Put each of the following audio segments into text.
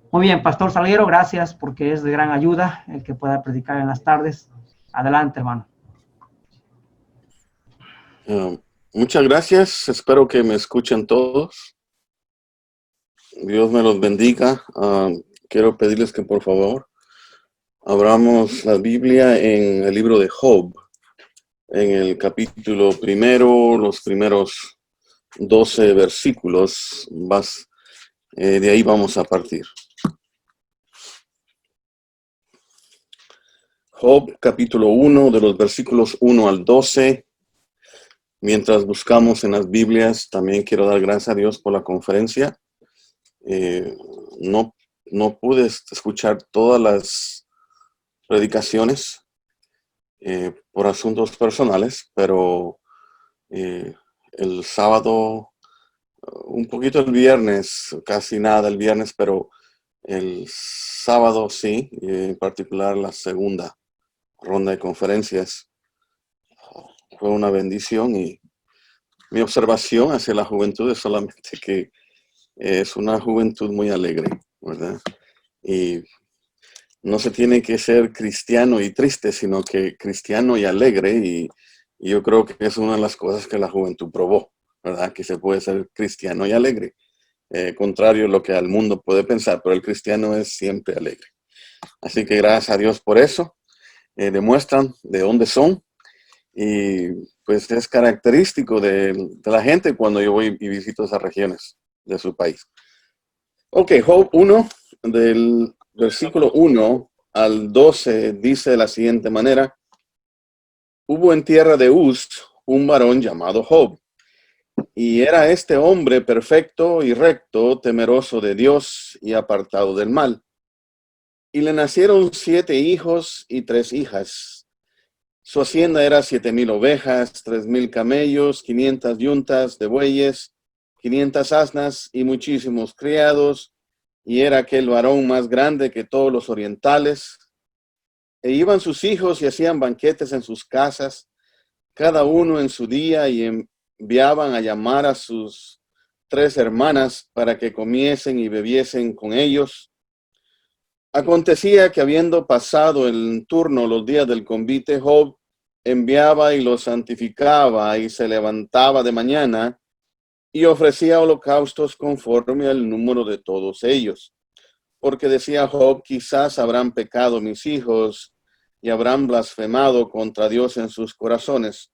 Muy bien, Pastor Salguero, gracias porque es de gran ayuda el que pueda predicar en las tardes. Adelante, hermano. Ah, Muchas gracias. Espero que me escuchen todos. Dios me los bendiga. Quiero pedirles que por favor abramos la Biblia en el libro de Job, en el capítulo primero, los primeros 12 versículos. De ahí vamos a partir. Job, capítulo 1, de los versículos 1 al 12. Mientras buscamos en las Biblias, también quiero dar gracias a Dios por la conferencia. Eh, no, no pude escuchar todas las predicaciones por asuntos personales, pero el sábado, un poquito el viernes, casi nada el viernes, pero el sábado sí, en particular la segunda ronda de conferencias, fue una bendición y mi observación hacia la juventud es solamente que es una juventud muy alegre, ¿verdad? Y no se tiene que ser cristiano y triste, sino que cristiano y alegre. Y yo creo que es una de las cosas que la juventud probó, ¿verdad? Que se puede ser cristiano y alegre. Contrario a lo que al mundo puede pensar, pero el cristiano es siempre alegre. Así que gracias a Dios por eso. Demuestran de dónde son. Y pues es característico de la gente cuando yo voy y visito esas regiones de su país. Ok, Job 1, del versículo 1 al 12, dice de la siguiente manera: Hubo en tierra de Uz un varón llamado Job, y era este hombre perfecto y recto, temeroso de Dios y apartado del mal. Y le nacieron 7 hijos y 3 hijas. Su hacienda era 7,000 ovejas, 3,000 camellos, 500 yuntas de bueyes, 500 asnas y muchísimos criados, y era aquel varón más grande que todos los orientales. E iban sus hijos y hacían banquetes en sus casas, cada uno en su día, y enviaban a llamar a sus 3 hermanas para que comiesen y bebiesen con ellos. Acontecía que habiendo pasado el turno los días del convite, Job enviaba y los santificaba y se levantaba de mañana y ofrecía holocaustos conforme al número de todos ellos. Porque decía Job, quizás habrán pecado mis hijos y habrán blasfemado contra Dios en sus corazones.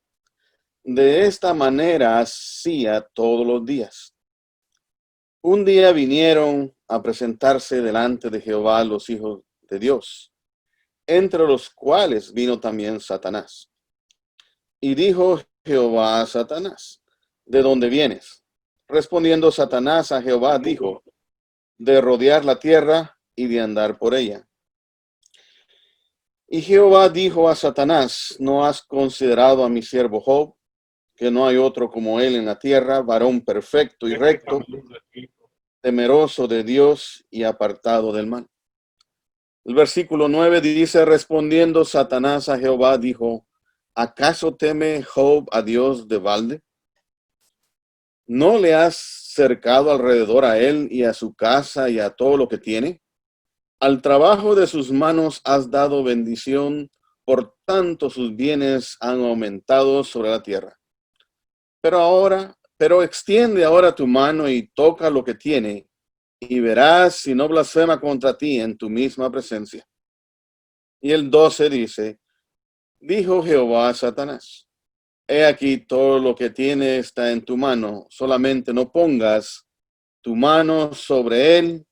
De esta manera hacía todos los días. Un día vinieron a presentarse delante de Jehová los hijos de Dios, entre los cuales vino también Satanás. Y dijo Jehová a Satanás, ¿de dónde vienes? Respondiendo Satanás a Jehová, dijo, de rodear la tierra y de andar por ella. Y Jehová dijo a Satanás, ¿no has considerado a mi siervo Job, que no hay otro como él en la tierra, varón perfecto y recto, temeroso de Dios y apartado del mal? El versículo 9 dice, respondiendo Satanás a Jehová, dijo, ¿acaso teme Job a Dios de balde? ¿No le has cercado alrededor a él y a su casa y a todo lo que tiene? Al trabajo de sus manos has dado bendición, por tanto sus bienes han aumentado sobre la tierra. Pero extiende ahora tu mano y toca lo que tiene, y verás si no blasfema contra ti en tu misma presencia. Y el 12 dice, dijo Jehová a Satanás, he aquí todo lo que tiene está en tu mano, solamente no pongas tu mano sobre él.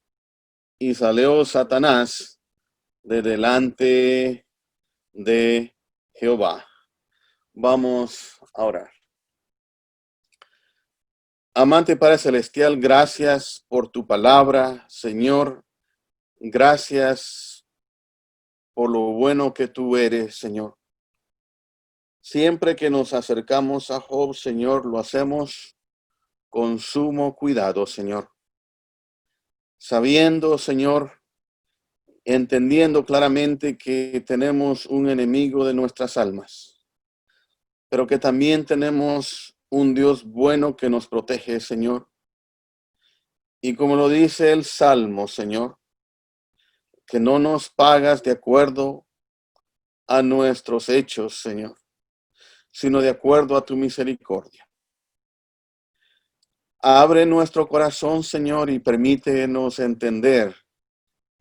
Y salió Satanás de delante de Jehová. Vamos a orar. Amante Padre Celestial, gracias por tu palabra, Señor. Gracias por lo bueno que tú eres, Señor. Siempre que nos acercamos a Job, Señor, lo hacemos con sumo cuidado, Señor. Sabiendo, Señor, entendiendo claramente que tenemos un enemigo de nuestras almas, pero que también tenemos un Dios bueno que nos protege, Señor. Y como lo dice el Salmo, Señor, que no nos pagas de acuerdo a nuestros hechos, Señor, sino de acuerdo a tu misericordia. Abre nuestro corazón, Señor, y permítenos entender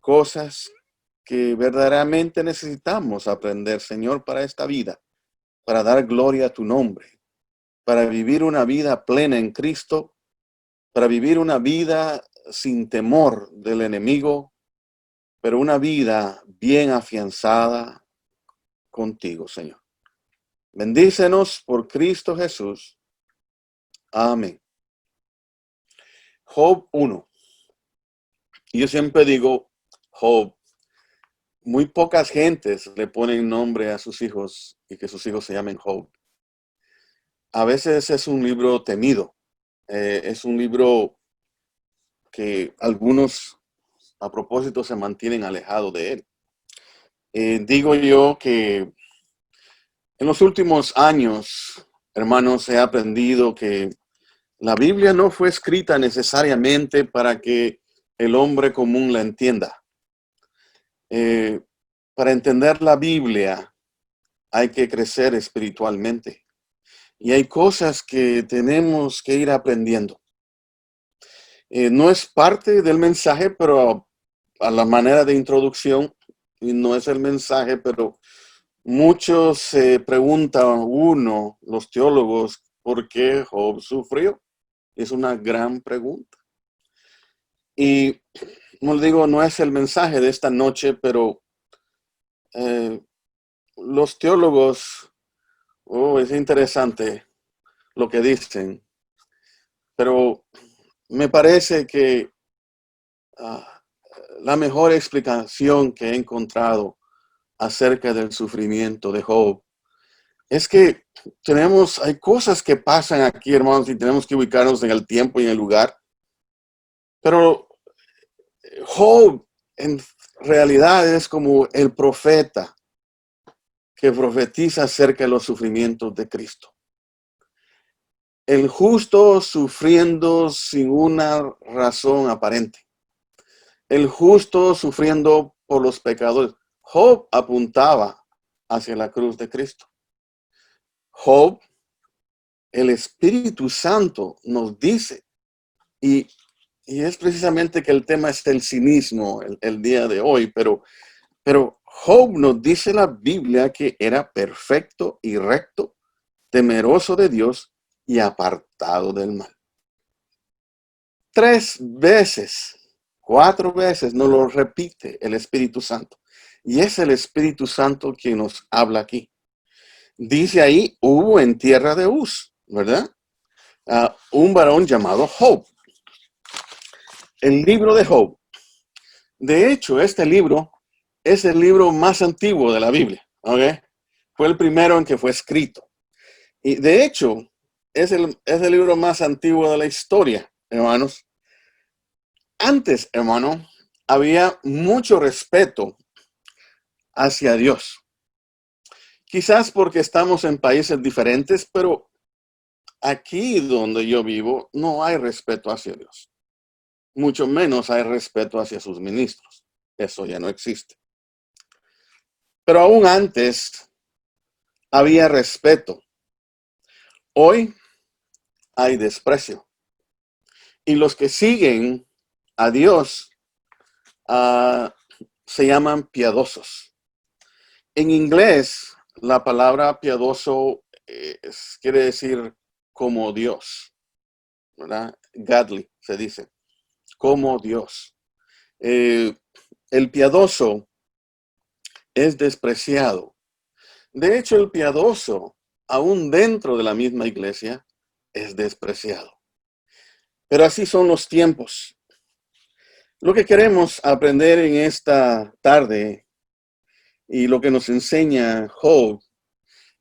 cosas que verdaderamente necesitamos aprender, Señor, para esta vida, para dar gloria a tu nombre, para vivir una vida plena en Cristo, para vivir una vida sin temor del enemigo, pero una vida bien afianzada contigo, Señor. Bendícenos por Cristo Jesús. Amén. Job 1. Yo siempre digo Job. Muy pocas gentes le ponen nombre a sus hijos y que sus hijos se llamen Job. A veces es un libro temido. Es un libro que algunos a propósito se mantienen alejados de él. Digo yo que en los últimos años, hermanos, he aprendido que la Biblia no fue escrita necesariamente para que el hombre común la entienda. Para entender la Biblia hay que crecer espiritualmente. Y hay cosas que tenemos que ir aprendiendo. No es parte del mensaje, pero a la manera de introducción, y no es el mensaje, pero muchos se preguntan, los teólogos, ¿por qué Job sufrió? Es una gran pregunta. Y, como les digo, no es el mensaje de esta noche, pero los teólogos, es interesante lo que dicen, pero me parece que la mejor explicación que he encontrado acerca del sufrimiento de Job es que hay cosas que pasan aquí, hermanos, y tenemos que ubicarnos en el tiempo y en el lugar. Pero Job en realidad es como el profeta que profetiza acerca de los sufrimientos de Cristo. El justo sufriendo sin una razón aparente. El justo sufriendo por los pecadores. Job apuntaba hacia la cruz de Cristo. Job, el Espíritu Santo nos dice, y es precisamente que el tema es el cinismo el día de hoy, pero Job nos dice la Biblia que era perfecto y recto, temeroso de Dios y apartado del mal. 3 veces, 4 veces nos lo repite el Espíritu Santo. Y es el Espíritu Santo quien nos habla aquí. Dice ahí, hubo en tierra de Uz, ¿verdad? Un varón llamado Job. El libro de Job. De hecho, este libro es el libro más antiguo de la Biblia. ¿Okay? Fue el primero en que fue escrito. Y de hecho, es el libro más antiguo de la historia, hermanos. Antes, hermano, había mucho respeto hacia Dios. Quizás porque estamos en países diferentes, pero aquí donde yo vivo no hay respeto hacia Dios. Mucho menos hay respeto hacia sus ministros. Eso ya no existe. Pero aún antes había respeto. Hoy hay desprecio. Y los que siguen a Dios se llaman piadosos. En inglés, la palabra piadoso quiere decir como Dios, ¿verdad? Godly se dice, como Dios. El piadoso es despreciado. De hecho, el piadoso, aún dentro de la misma iglesia, es despreciado. Pero así son los tiempos. Lo que queremos aprender en esta tarde y lo que nos enseña Job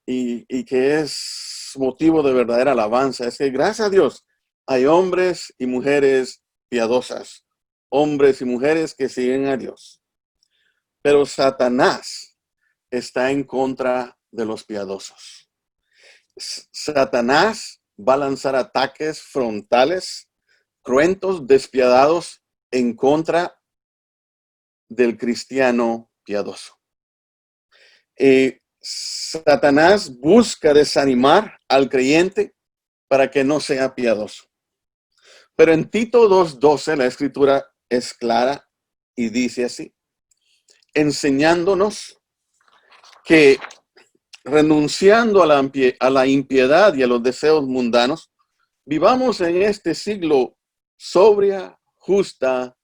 y que es motivo de verdadera alabanza es que gracias a Dios hay hombres y mujeres piadosas, hombres y mujeres que siguen a Dios. Pero Satanás está en contra de los piadosos. Satanás va a lanzar ataques frontales, cruentos, despiadados en contra del cristiano piadoso. Satanás busca desanimar al creyente para que no sea piadoso. Pero en Tito 2:12 la escritura es clara y dice así, enseñándonos que renunciando a la impiedad y a los deseos mundanos, vivamos en este siglo sobria, justa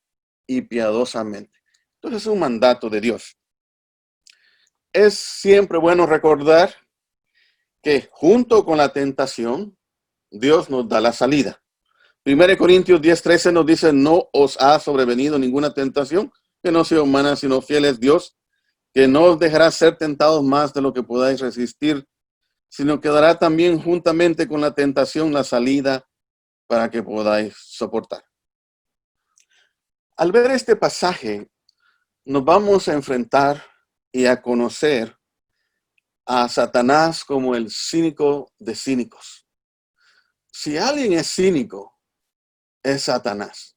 y piadosamente. Entonces es un mandato de Dios. Es siempre bueno recordar que junto con la tentación, Dios nos da la salida. 1 Corintios 10:13 nos dice, no os ha sobrevenido ninguna tentación que no sea humana, sino fiel es Dios, que no os dejará ser tentados más de lo que podáis resistir, sino que dará también juntamente con la tentación la salida para que podáis soportar. Al ver este pasaje, nos vamos a enfrentar y a conocer a Satanás como el cínico de cínicos. Si alguien es cínico, es Satanás.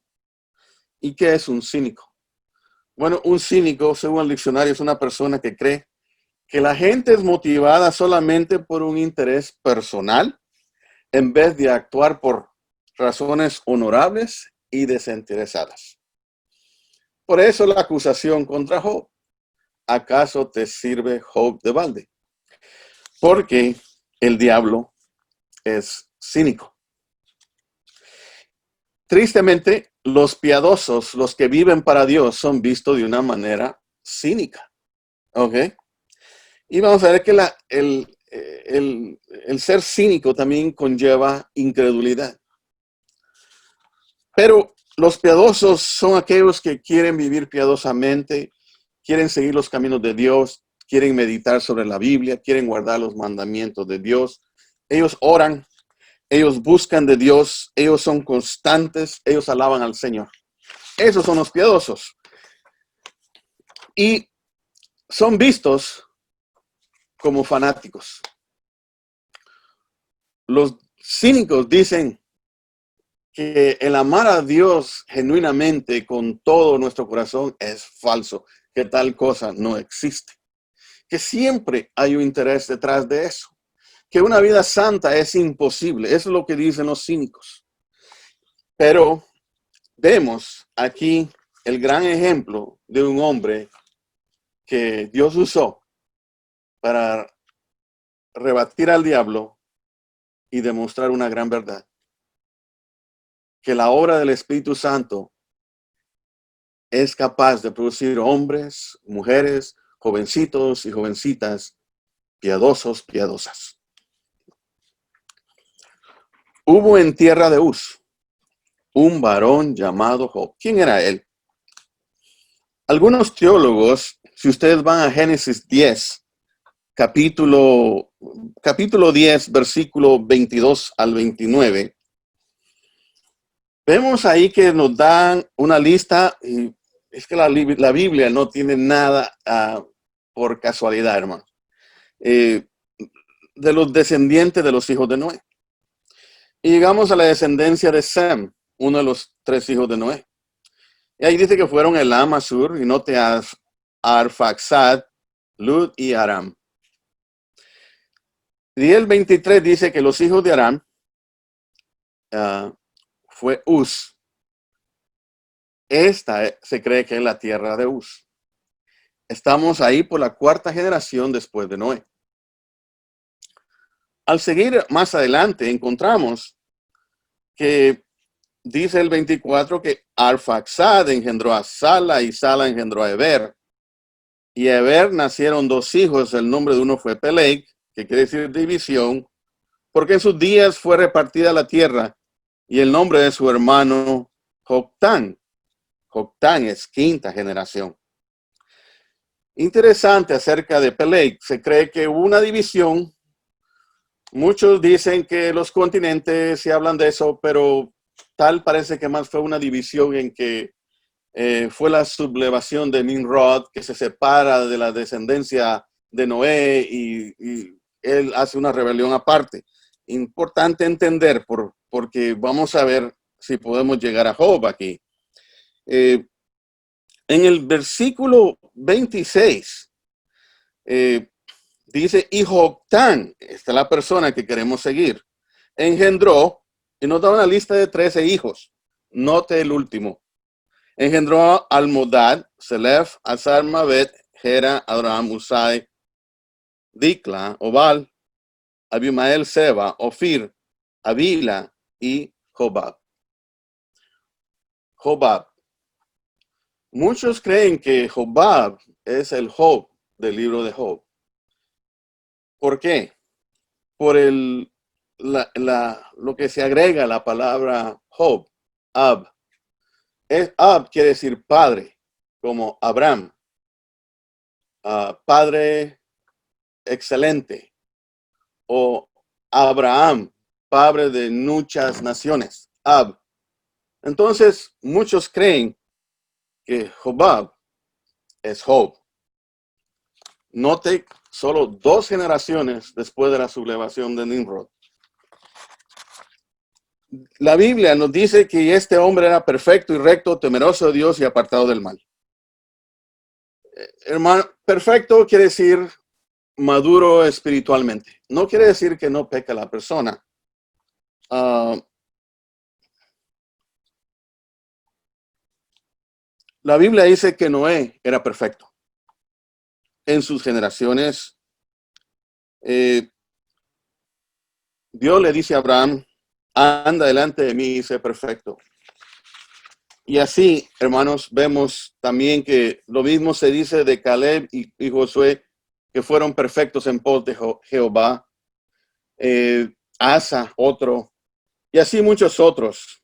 ¿Y qué es un cínico? Bueno, un cínico, según el diccionario, es una persona que cree que la gente es motivada solamente por un interés personal en vez de actuar por razones honorables y desinteresadas. Por eso la acusación contra Job. ¿Acaso te sirve Job de balde? Porque el diablo es cínico. Tristemente, los piadosos, los que viven para Dios, son vistos de una manera cínica. ¿Ok? Y vamos a ver que el ser cínico también conlleva incredulidad. Pero los piadosos son aquellos que quieren vivir piadosamente, quieren seguir los caminos de Dios, quieren meditar sobre la Biblia, quieren guardar los mandamientos de Dios. Ellos oran, ellos buscan de Dios, ellos son constantes, ellos alaban al Señor. Esos son los piadosos. Y son vistos como fanáticos. Los cínicos dicen que el amar a Dios genuinamente con todo nuestro corazón es falso, que tal cosa no existe, que siempre hay un interés detrás de eso, que una vida santa es imposible. Eso es lo que dicen los cínicos. Pero vemos aquí el gran ejemplo de un hombre que Dios usó para rebatir al diablo y demostrar una gran verdad. Que la obra del Espíritu Santo es capaz de producir hombres, mujeres, jovencitos y jovencitas piadosos, piadosas. Hubo en tierra de Uz un varón llamado Job. ¿Quién era él? Algunos teólogos, si ustedes van a Génesis 10, capítulo 10, versículo 22 al 29, vemos ahí que nos dan una lista, y es que la Biblia no tiene nada por casualidad, hermano, de los descendientes de los hijos de Noé. Y llegamos a la descendencia de Sem, uno de los 3 hijos de Noé. Y ahí dice que fueron Elam, Asur, y Noteas, Arfaxad, Lud y Aram. Y el 23 dice que los hijos de Aram fue Uz. Esta se cree que es la tierra de Uz. Estamos ahí por la 4ª generación después de Noé. Al seguir más adelante encontramos que dice el 24 que Arfaxad engendró a Sala y Sala engendró a Eber. Y a Eber nacieron 2 hijos. El nombre de uno fue Peleg, que quiere decir división, porque en sus días fue repartida la tierra. Y el nombre de su hermano Joctán. Joctán es 5ª generación. Interesante acerca de Peleg. Se cree que hubo una división. Muchos dicen que los continentes se hablan de eso, pero tal parece que más fue una división en que fue la sublevación de Nimrod, que se separa de la descendencia de Noé y él hace una rebelión aparte. Importante entender porque vamos a ver si podemos llegar a Job aquí. En el versículo 26, dice, y Joctán, esta es la persona que queremos seguir, engendró, y nos da una lista de 13 hijos. Note el último. Engendró a Almodad, Selef, Azarmaveth, Gera, Adoram, Usai, Dikla, Obal, Abimael, Seba, Ofir, Avila y Jobab. Jobab. Muchos creen que Jobab es el Job del libro de Job. ¿Por qué? Por lo que se agrega a la palabra Job, Ab. Ab quiere decir padre, como Abraham, padre excelente, o Abraham, padre de muchas naciones, Ab. Entonces, muchos creen que Jobab es Job. Note, solo 2 generaciones después de la sublevación de Nimrod. La Biblia nos dice que este hombre era perfecto y recto, temeroso de Dios y apartado del mal. Hermano, perfecto quiere decir maduro espiritualmente. No quiere decir que no peca la persona. La Biblia dice que Noé era perfecto. En sus generaciones, Dios le dice a Abraham, anda delante de mí y sé perfecto. Y así, hermanos, vemos también que lo mismo se dice de Caleb y Josué, que fueron perfectos en pos de Jehová. Asa, otro, y así muchos otros.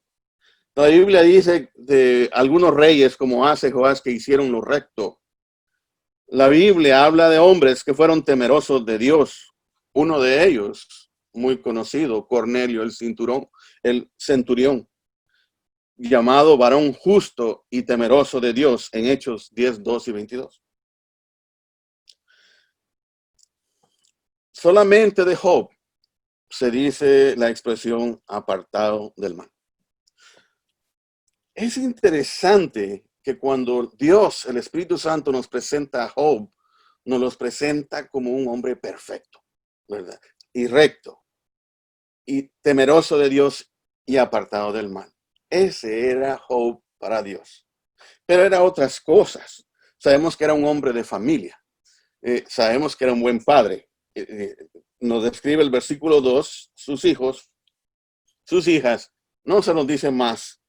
La Biblia dice de algunos reyes como Asa y Joás que hicieron lo recto. La Biblia habla de hombres que fueron temerosos de Dios. Uno de ellos, muy conocido, Cornelio, el centurión, llamado varón justo y temeroso de Dios en Hechos 10, 2 y 22. Solamente de Job se dice la expresión apartado del mal. Es interesante que cuando Dios, el Espíritu Santo, nos presenta a Job, nos los presenta como un hombre perfecto, ¿verdad? Y recto, y temeroso de Dios y apartado del mal. Ese era Job para Dios. Pero era otras cosas. Sabemos que era un hombre de familia. Sabemos que era un buen padre. Nos describe el versículo 2, sus hijos, sus hijas. No se nos dice más.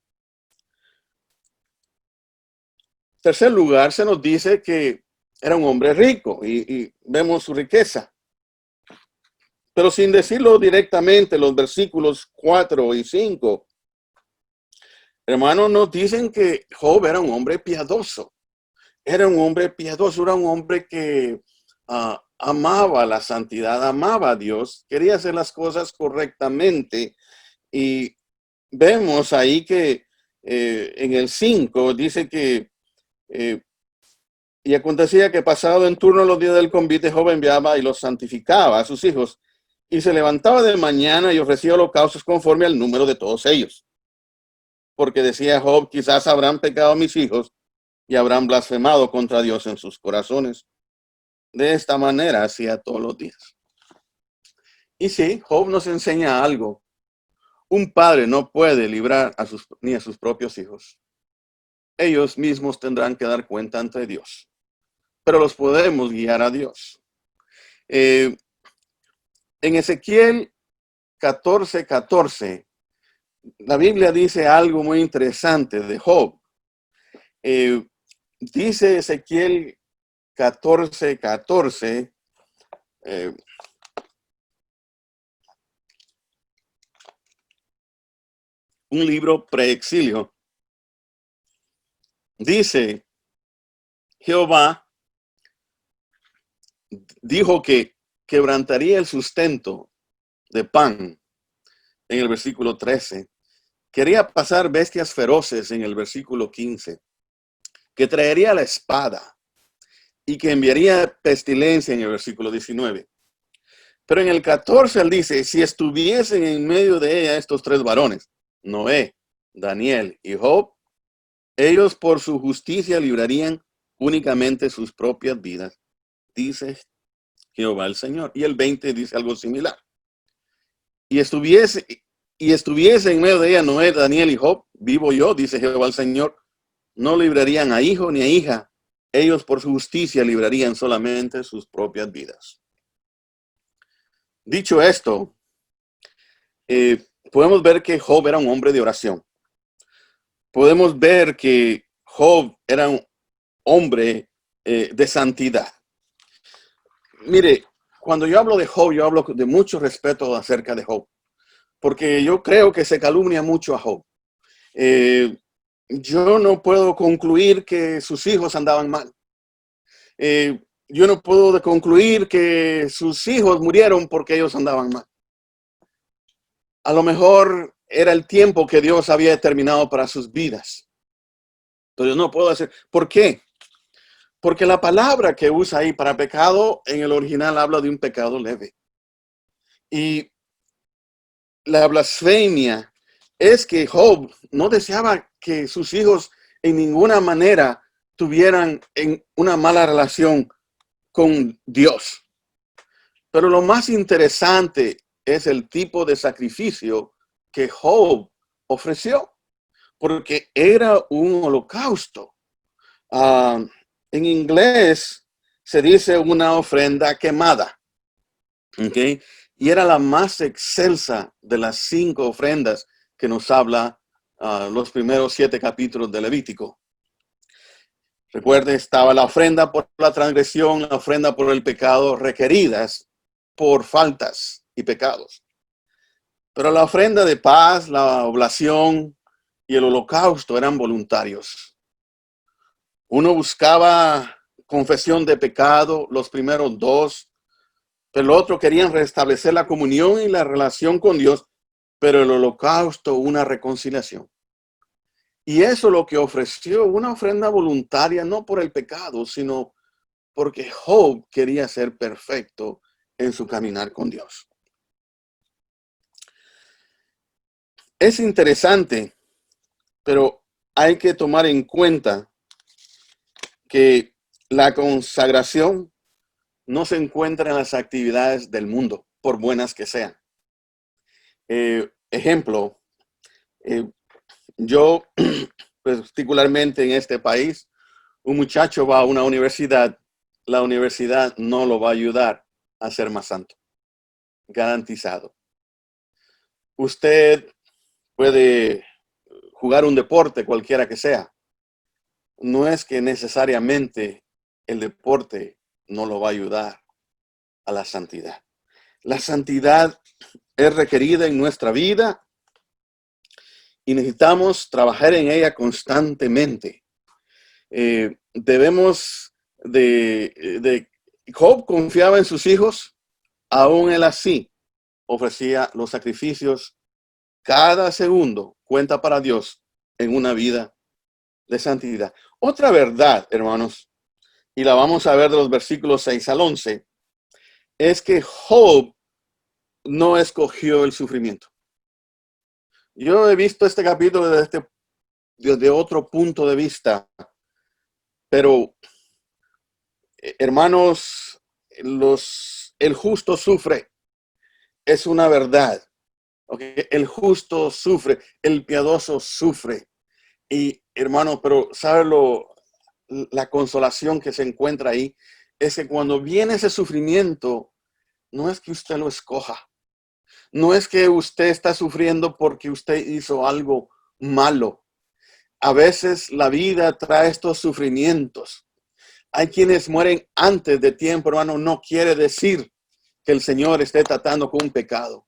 Tercer lugar, se nos dice que era un hombre rico y vemos su riqueza. Pero sin decirlo directamente, los versículos 4 y 5, hermanos, nos dicen que Job era un hombre piadoso. Era un hombre piadoso, era un hombre que amaba la santidad, amaba a Dios, quería hacer las cosas correctamente. Y vemos ahí que en el 5 dice que y acontecía que pasado en turno los días del convite, Job enviaba y los santificaba a sus hijos, y se levantaba de mañana y ofrecía holocaustos conforme al número de todos ellos. Porque decía Job, quizás habrán pecado mis hijos y habrán blasfemado contra Dios en sus corazones. De esta manera hacía todos los días. Y sí, Job nos enseña algo. Un padre no puede librar ni a sus propios hijos. Ellos mismos tendrán que dar cuenta ante Dios. Pero los podemos guiar a Dios. En Ezequiel 14:14, la Biblia dice algo muy interesante de Job. Dice Ezequiel 14:14, un libro preexilio. Dice, Jehová dijo que quebrantaría el sustento de pan en el versículo 13. Quería pasar bestias feroces en el versículo 15. Que traería la espada y que enviaría pestilencia en el versículo 19. Pero en el 14 él dice, si estuviesen en medio de ella estos 3 varones, Noé, Daniel y Job, ellos por su justicia librarían únicamente sus propias vidas, dice Jehová el Señor. Y el 20 dice algo similar. Y estuviese en medio de ella Noé, Daniel y Job, vivo yo, dice Jehová el Señor, no librarían a hijo ni a hija. Ellos por su justicia librarían solamente sus propias vidas. Dicho esto, podemos ver que Job era un hombre de oración. Podemos ver que Job era un hombre de santidad. Mire, cuando yo hablo de Job, yo hablo de mucho respeto acerca de Job, porque yo creo que se calumnia mucho a Job. Yo no puedo concluir que sus hijos andaban mal. Yo no puedo concluir que sus hijos murieron porque ellos andaban mal. A lo mejor era el tiempo que Dios había determinado para sus vidas. Entonces no puedo hacer. ¿Por qué? Porque la palabra que usa ahí para pecado en el original habla de un pecado leve. Y la blasfemia es que Job no deseaba que sus hijos en ninguna manera tuvieran una mala relación con Dios. Pero lo más interesante es el tipo de sacrificio que Job ofreció, porque era un holocausto. En inglés se dice una ofrenda quemada, ¿ok? Y era la más excelsa de las 5 ofrendas que nos habla los primeros 7 capítulos de Levítico. Recuerde, estaba la ofrenda por la transgresión, la ofrenda por el pecado, requeridas por faltas y pecados. Pero la ofrenda de paz, la oblación y el holocausto eran voluntarios. Uno buscaba confesión de pecado, los primeros 2, pero el otro querían restablecer la comunión y la relación con Dios, pero el holocausto, una reconciliación. Y eso lo que ofreció, una ofrenda voluntaria, no por el pecado, sino porque Job quería ser perfecto en su caminar con Dios. Es interesante, pero hay que tomar en cuenta que la consagración no se encuentra en las actividades del mundo, por buenas que sean. Ejemplo, yo particularmente en este país, un muchacho va a una universidad, la universidad no lo va a ayudar a ser más santo, garantizado. Usted puede jugar un deporte, cualquiera que sea. No es que necesariamente el deporte no lo va a ayudar a la santidad. La santidad es requerida en nuestra vida y necesitamos trabajar en ella constantemente. Debemos Job confiaba en sus hijos, aún él así ofrecía los sacrificios. Cada segundo cuenta para Dios en una vida de santidad. Otra verdad, hermanos, y la vamos a ver de los versículos 6 al 11, es que Job no escogió el sufrimiento. Yo he visto este capítulo desde otro punto de vista, pero hermanos, el justo sufre, es una verdad. ¿Okay? El justo sufre, el piadoso sufre. Y hermano, pero ¿sabe la consolación que se encuentra ahí? Es que cuando viene ese sufrimiento, no es que usted lo escoja. No es que usted está sufriendo porque usted hizo algo malo. A veces la vida trae estos sufrimientos. Hay quienes mueren antes de tiempo, hermano. No quiere decir que el Señor esté tratando con un pecado.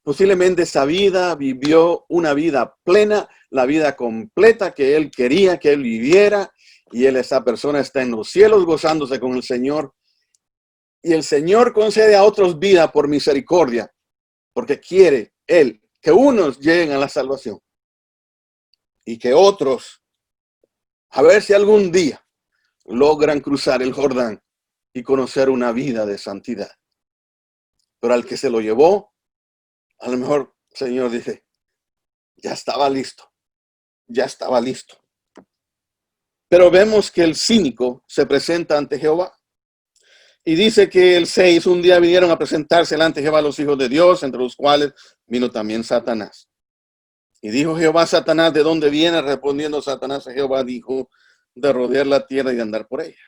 Posiblemente esa vida vivió una vida plena, la vida completa que Él quería que Él viviera. Y esa persona está en los cielos gozándose con el Señor. Y el Señor concede a otros vida por misericordia, porque quiere Él que unos lleguen a la salvación y que otros, a ver si algún día logran cruzar el Jordán y conocer una vida de santidad. Pero al que se lo llevó, a lo mejor el Señor dice, ya estaba listo, ya estaba listo. Pero vemos que el cínico se presenta ante Jehová. Y dice que el 6, un día vinieron a presentarse delante de Jehová los hijos de Dios, entre los cuales vino también Satanás. Y dijo Jehová a Satanás, ¿de dónde viene? Respondiendo Satanás a Jehová, dijo, de rodear la tierra y de andar por ella.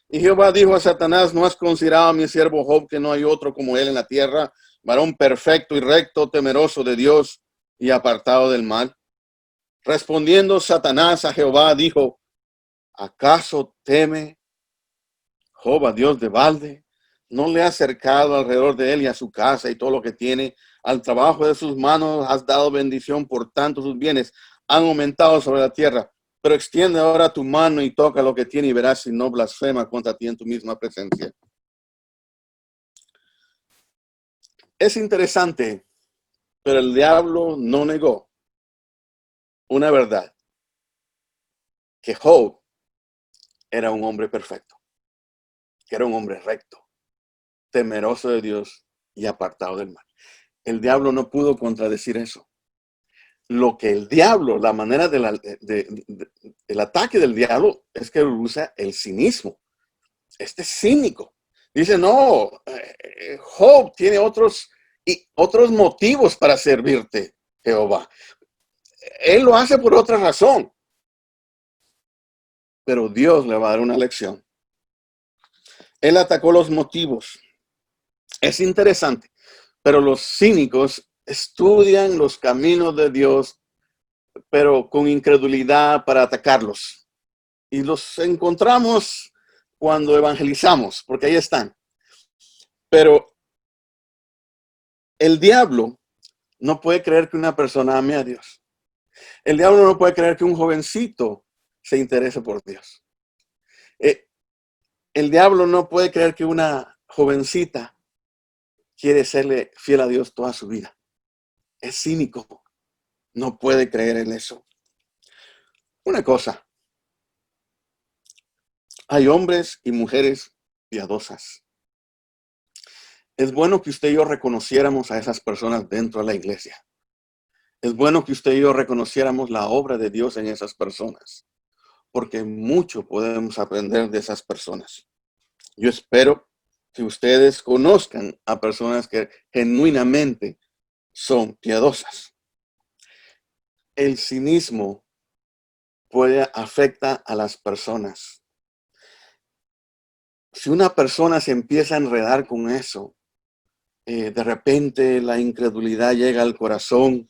Y Jehová dijo a Satanás, ¿no has considerado a mi siervo Job, que no hay otro como él en la tierra, varón perfecto y recto, temeroso de Dios y apartado del mal? Respondiendo Satanás a Jehová, dijo, ¿acaso teme Job a Dios de balde? ¿No le has acercado alrededor de él y a su casa y todo lo que tiene? Al trabajo de sus manos has dado bendición, por tanto sus bienes han aumentado sobre la tierra. Pero extiende ahora tu mano y toca lo que tiene y verás si no blasfema contra ti en tu misma presencia. Es interesante, pero el diablo no negó una verdad, que Job era un hombre perfecto, que era un hombre recto, temeroso de Dios y apartado del mal. El diablo no pudo contradecir eso. Lo que el diablo, la manera el ataque del diablo es que usa el cinismo. Este es cínico. Dice, no, Job tiene otros motivos para servirte, Jehová. Él lo hace por otra razón. Pero Dios le va a dar una lección. Él atacó los motivos. Es interesante, pero los cínicos estudian los caminos de Dios, pero con incredulidad para atacarlos. Y los encontramos cuando evangelizamos, porque ahí están. Pero el diablo no puede creer que una persona ame a Dios. El diablo no puede creer que un jovencito se interese por Dios. El diablo no puede creer que una jovencita quiere serle fiel a Dios toda su vida. Es cínico. No puede creer en eso. Una cosa. Hay hombres y mujeres piadosas. Es bueno que usted y yo reconociéramos a esas personas dentro de la iglesia. Es bueno que usted y yo reconociéramos la obra de Dios en esas personas, porque mucho podemos aprender de esas personas. Yo espero que ustedes conozcan a personas que genuinamente son piadosas. El cinismo puede afectar a las personas. Si una persona se empieza a enredar con eso, de repente la incredulidad llega al corazón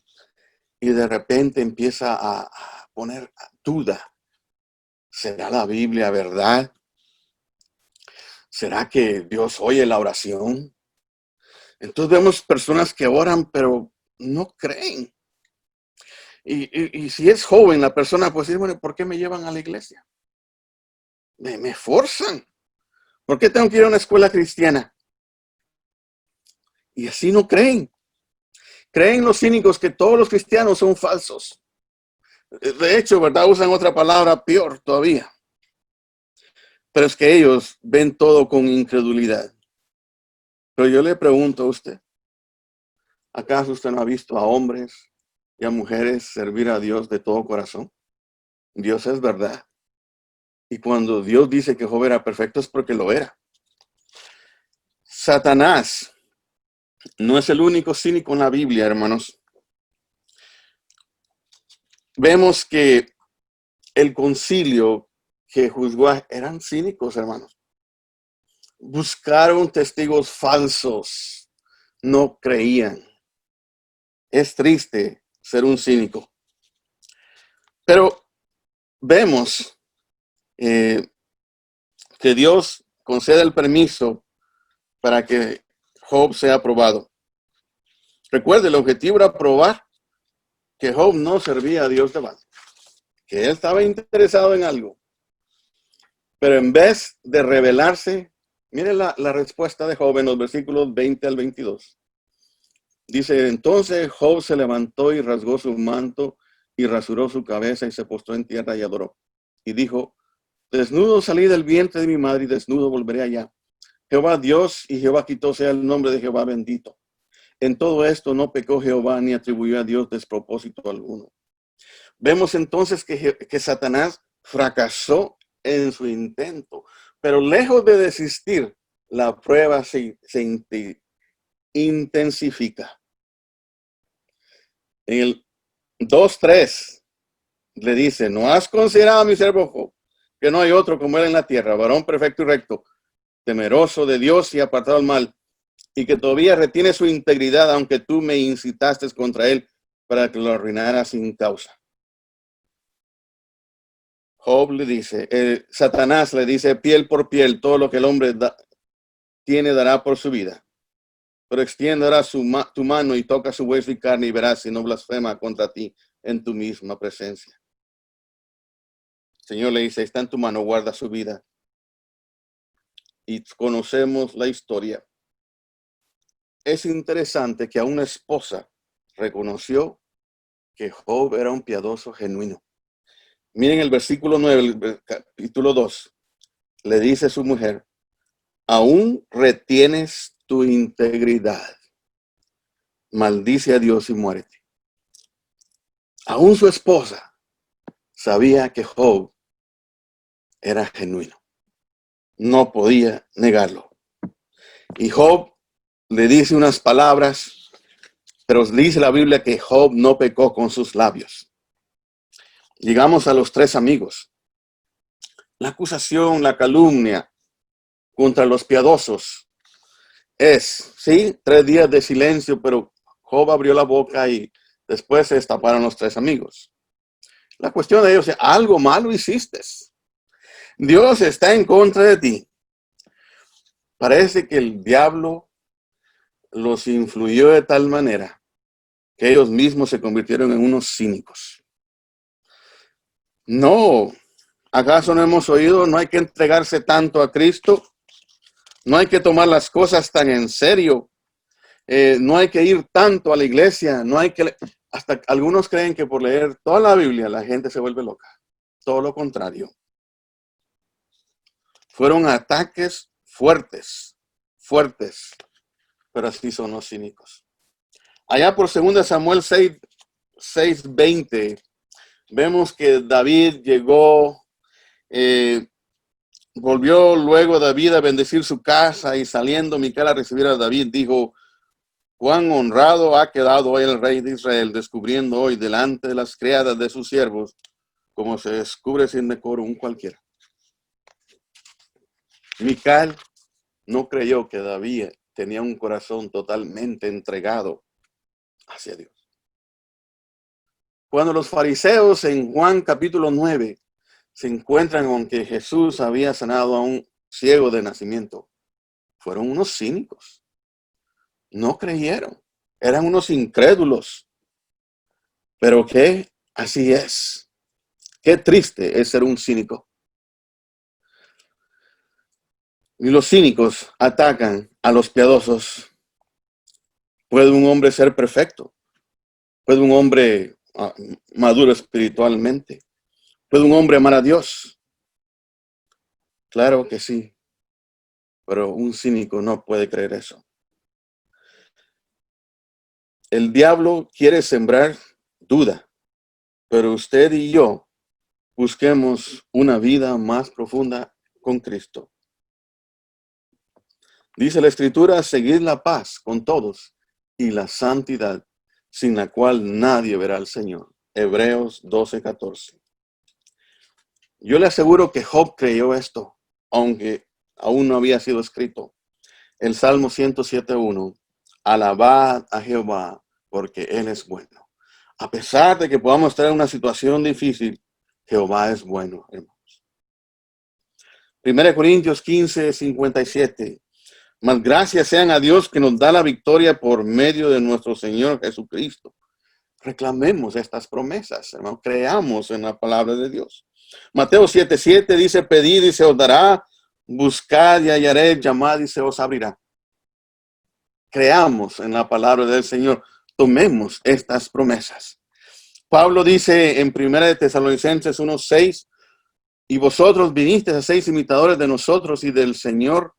y de repente empieza a poner duda. ¿Será la Biblia verdad? ¿Será que Dios oye la oración? Entonces vemos personas que oran pero no creen. Y si es joven la persona, pues dice, bueno, ¿por qué me llevan a la iglesia? Me forzan. ¿Por qué tengo que ir a una escuela cristiana? Y así no creen. Creen los cínicos que todos los cristianos son falsos. De hecho, ¿verdad? Usan otra palabra peor todavía. Pero es que ellos ven todo con incredulidad. Pero yo le pregunto a usted, ¿acaso usted no ha visto a hombres y a mujeres servir a Dios de todo corazón? Dios es verdad. Y cuando Dios dice que Job era perfecto es porque lo era. Satanás no es el único cínico en la Biblia, hermanos. Vemos que el concilio que juzgó eran cínicos, hermanos. Buscaron testigos falsos. No creían. Es triste ser un cínico. Pero vemos que Dios concede el permiso para que Job sea aprobado. Recuerde, el objetivo era probar que Job no servía a Dios de balde, que él estaba interesado en algo. Pero en vez de rebelarse, mire la respuesta de Job en los versículos 20 al 22. Dice, entonces Job se levantó y rasgó su manto y rasuró su cabeza y se postró en tierra y adoró. Y dijo, desnudo salí del vientre de mi madre y desnudo volveré allá. Jehová Dios y Jehová quitó sea el nombre de Jehová bendito. En todo esto no pecó Jehová ni atribuyó a Dios despropósito alguno. Vemos entonces que Satanás fracasó en su intento, pero lejos de desistir, la prueba se intensifica. En el 2:3 le dice, ¿no has considerado a mi siervo Job, que no hay otro como él en la tierra, varón perfecto y recto, temeroso de Dios y apartado del mal, y que todavía retiene su integridad, aunque tú me incitaste contra él para que lo arruinara sin causa? Job le dice, Satanás le dice, piel por piel, todo lo que el hombre tiene dará por su vida. Pero extienderá tu mano y toca su hueso y carne y verás si no blasfema contra ti en tu misma presencia. El Señor le dice, está en tu mano, guarda su vida. Y conocemos la historia. Es interesante que a una esposa reconoció que Job era un piadoso genuino. Miren el versículo 9, el capítulo 2. Le dice a su mujer, aún retienes tu integridad. Maldice a Dios y muérete. Aún su esposa sabía que Job era genuino. No podía negarlo. Y Job le dice unas palabras, pero dice la Biblia que Job no pecó con sus labios. Llegamos a los 3 amigos. La acusación, la calumnia contra los piadosos es, sí, 3 días de silencio, pero Job abrió la boca y después se destaparon los 3 amigos. La cuestión de ellos es, algo malo hiciste. Dios está en contra de ti. Parece que el diablo los influyó de tal manera que ellos mismos se convirtieron en unos cínicos. No, ¿acaso no hemos oído? No hay que entregarse tanto a Cristo. No hay que tomar las cosas tan en serio. No hay que ir tanto a la iglesia. No hay que... Hasta algunos creen que por leer toda la Biblia la gente se vuelve loca. Todo lo contrario. Fueron ataques fuertes, pero así son los cínicos. Allá por 2 Samuel 6:20, vemos que David llegó, volvió luego David a bendecir su casa y saliendo Mical a recibir a David, dijo, cuán honrado ha quedado hoy el rey de Israel, descubriendo hoy delante de las criadas de sus siervos, como se descubre sin decoro un cualquiera. Mical no creyó que David tenía un corazón totalmente entregado hacia Dios. Cuando los fariseos en Juan capítulo 9 se encuentran con que Jesús había sanado a un ciego de nacimiento, fueron unos cínicos. No creyeron. Eran unos incrédulos. Pero que así es. Qué triste es ser un cínico. Y los cínicos atacan a los piadosos. ¿Puede un hombre ser perfecto? ¿Puede un hombre maduro espiritualmente? ¿Puede un hombre amar a Dios? Claro que sí. Pero un cínico no puede creer eso. El diablo quiere sembrar duda, pero usted y yo busquemos una vida más profunda con Cristo. Dice la Escritura, seguid la paz con todos y la santidad, sin la cual nadie verá al Señor. Hebreos 12:14. Yo le aseguro que Job creyó esto, aunque aún no había sido escrito. El Salmo 107:1. Alabad a Jehová, porque Él es bueno. A pesar de que podamos estar en una situación difícil, Jehová es bueno, hermanos. 1 Corintios 15:57. Mas gracias sean a Dios que nos da la victoria por medio de nuestro Señor Jesucristo. Reclamemos estas promesas, hermanos. Creamos en la palabra de Dios. Mateo 7:7 dice, pedid y se os dará, buscad y hallaréis, llamad y se os abrirá. Creamos en la palabra del Señor. Tomemos estas promesas. Pablo dice en 1 Tesalonicenses 1:6, y vosotros vinisteis a ser imitadores de nosotros y del Señor,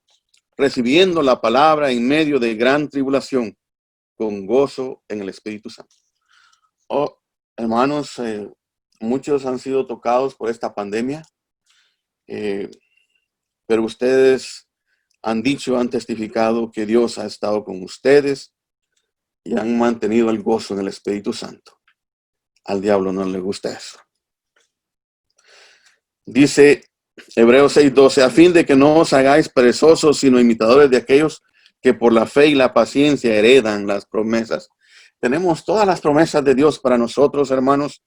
recibiendo la palabra en medio de gran tribulación, con gozo en el Espíritu Santo. Oh, hermanos, muchos han sido tocados por esta pandemia, pero ustedes han dicho, han testificado que Dios ha estado con ustedes y han mantenido el gozo en el Espíritu Santo. Al diablo no le gusta eso. Dice Hebreos 6:12, a fin de que no os hagáis perezosos, sino imitadores de aquellos que por la fe y la paciencia heredan las promesas. Tenemos todas las promesas de Dios para nosotros, hermanos.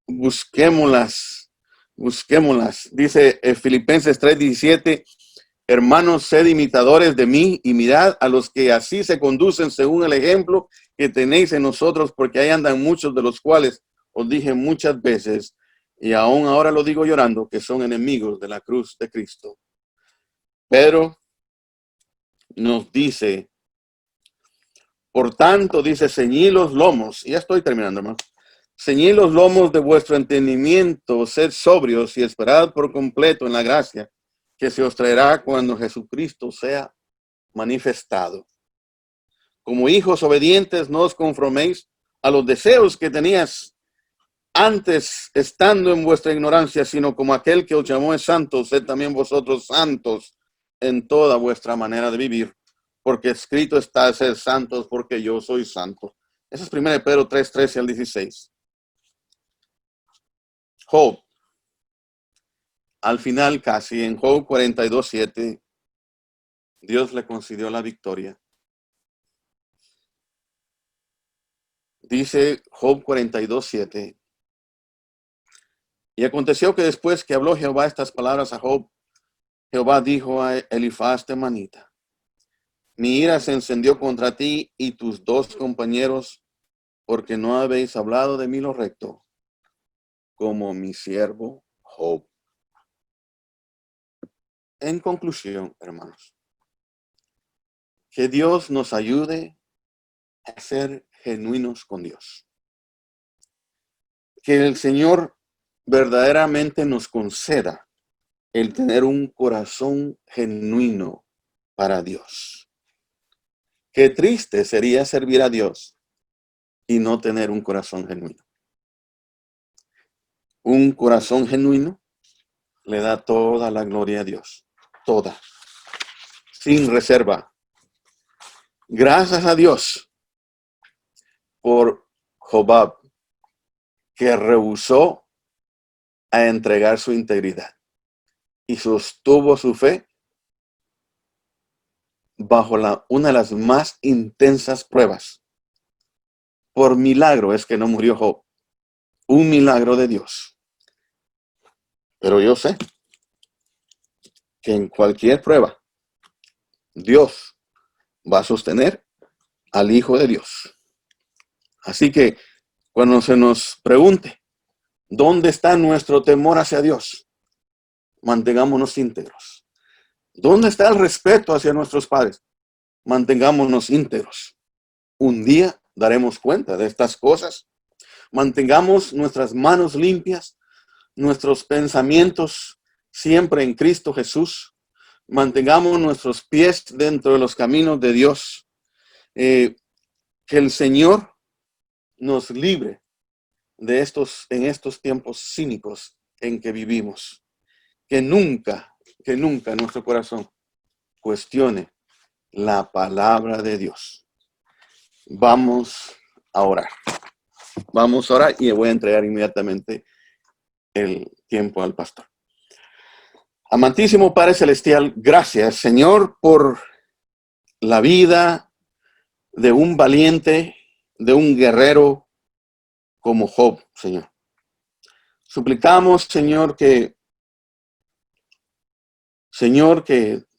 Busquémoslas, busquémoslas. Dice Filipenses 3:17, hermanos, sed imitadores de mí y mirad a los que así se conducen según el ejemplo que tenéis en nosotros, porque ahí andan muchos de los cuales os dije muchas veces, y aún ahora lo digo llorando, que son enemigos de la cruz de Cristo. Pero nos dice, por tanto, dice, ceñid los lomos, y ya estoy terminando, hermano. Ceñid los lomos de vuestro entendimiento, sed sobrios y esperad por completo en la gracia que se os traerá cuando Jesucristo sea manifestado. Como hijos obedientes, no os conforméis a los deseos que tenías antes, estando en vuestra ignorancia, sino como aquel que os llamó es santo, sed también vosotros santos en toda vuestra manera de vivir, porque escrito está, sed santos, porque yo soy santo. Eso es 1 Pedro 3:13 al 16. Job, al final casi, en Job 42:7, Dios le concedió la victoria. Dice Job 42:7, y aconteció que después que habló Jehová estas palabras a Job, Jehová dijo a Elifaz temanita, mi ira se encendió contra ti y tus dos compañeros, porque no habéis hablado de mí lo recto, como mi siervo Job. En conclusión, hermanos, que Dios nos ayude a ser genuinos con Dios. Que el Señor verdaderamente nos conceda el tener un corazón genuino para Dios. Qué triste sería servir a Dios y no tener un corazón genuino. Un corazón genuino le da toda la gloria a Dios, toda, sin reserva. Gracias a Dios por Jobab, que rehusó a entregar su integridad y sostuvo su fe bajo una de las más intensas pruebas. Por milagro es que no murió Job. Un milagro de Dios. Pero yo sé que en cualquier prueba, Dios va a sostener al Hijo de Dios. Así que cuando se nos pregunte, ¿dónde está nuestro temor hacia Dios? Mantengámonos íntegros. ¿Dónde está el respeto hacia nuestros padres? Mantengámonos íntegros. Un día daremos cuenta de estas cosas. Mantengamos nuestras manos limpias, nuestros pensamientos siempre en Cristo Jesús. Mantengamos nuestros pies dentro de los caminos de Dios. Que el Señor nos libre de en estos tiempos cínicos en que vivimos. Que nunca nuestro corazón cuestione la palabra de Dios. Vamos a orar. Vamos a orar y voy a entregar inmediatamente el tiempo al pastor. Amantísimo Padre Celestial, gracias, Señor, por la vida de un valiente, de un guerrero como Job, Señor. Suplicamos, Señor, que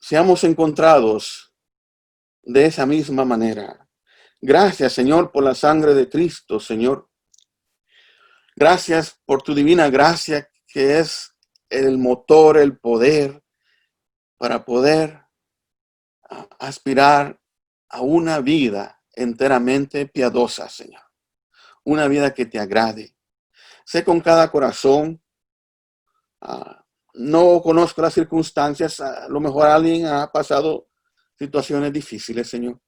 seamos encontrados de esa misma manera. Gracias, Señor, por la sangre de Cristo, Señor. Gracias por tu divina gracia, que es el motor, el poder para poder aspirar a una vida enteramente piadosa, Señor. Una vida que te agrade. Sé con cada corazón. No conozco las circunstancias. A lo mejor alguien ha pasado situaciones difíciles, Señor.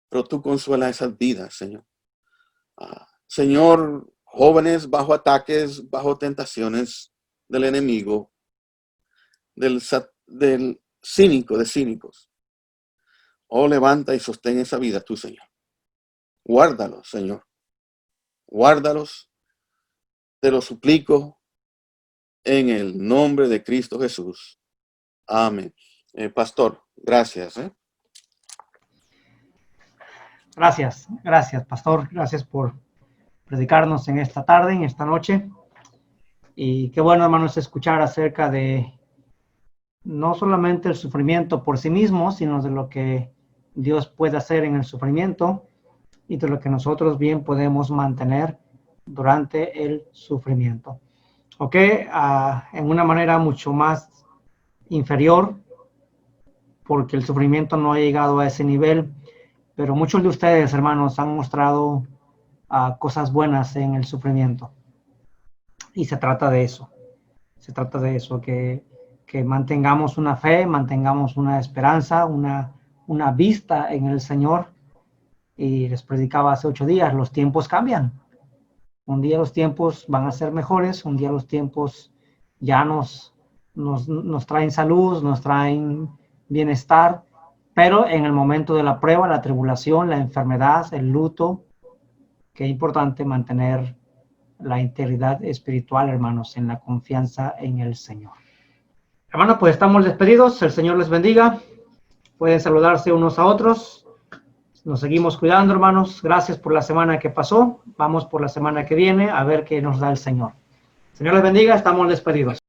Pero tú consuelas esas vidas, Señor. Señor, jóvenes bajo ataques, bajo tentaciones del enemigo, del cínico, de cínicos. Oh, levanta y sostén esa vida tú, Señor. Guárdalos, Señor. Guárdalos. Te lo suplico en el nombre de Cristo Jesús. Amén. Pastor, gracias. Gracias, pastor. Gracias por predicarnos en esta tarde, en esta noche. Y qué bueno, hermanos, escuchar acerca de no solamente el sufrimiento por sí mismo, sino de lo que Dios puede hacer en el sufrimiento y de lo que nosotros bien podemos mantener durante el sufrimiento. Ok, en una manera mucho más inferior, porque el sufrimiento no ha llegado a ese nivel, pero muchos de ustedes, hermanos, han mostrado cosas buenas en el sufrimiento. Y se trata de eso. Se trata de eso, que mantengamos una fe, mantengamos una esperanza, una vista en el Señor. Y les predicaba hace 8 días, los tiempos cambian. Un día los tiempos van a ser mejores, un día los tiempos ya nos traen salud, nos traen bienestar, pero en el momento de la prueba, la tribulación, la enfermedad, el luto, qué importante mantener la integridad espiritual, hermanos, en la confianza en el Señor. Hermanos, pues estamos despedidos, el Señor les bendiga, pueden saludarse unos a otros. Nos seguimos cuidando, hermanos. Gracias por la semana que pasó. Vamos por la semana que viene a ver qué nos da el Señor. Señor les bendiga. Estamos despedidos.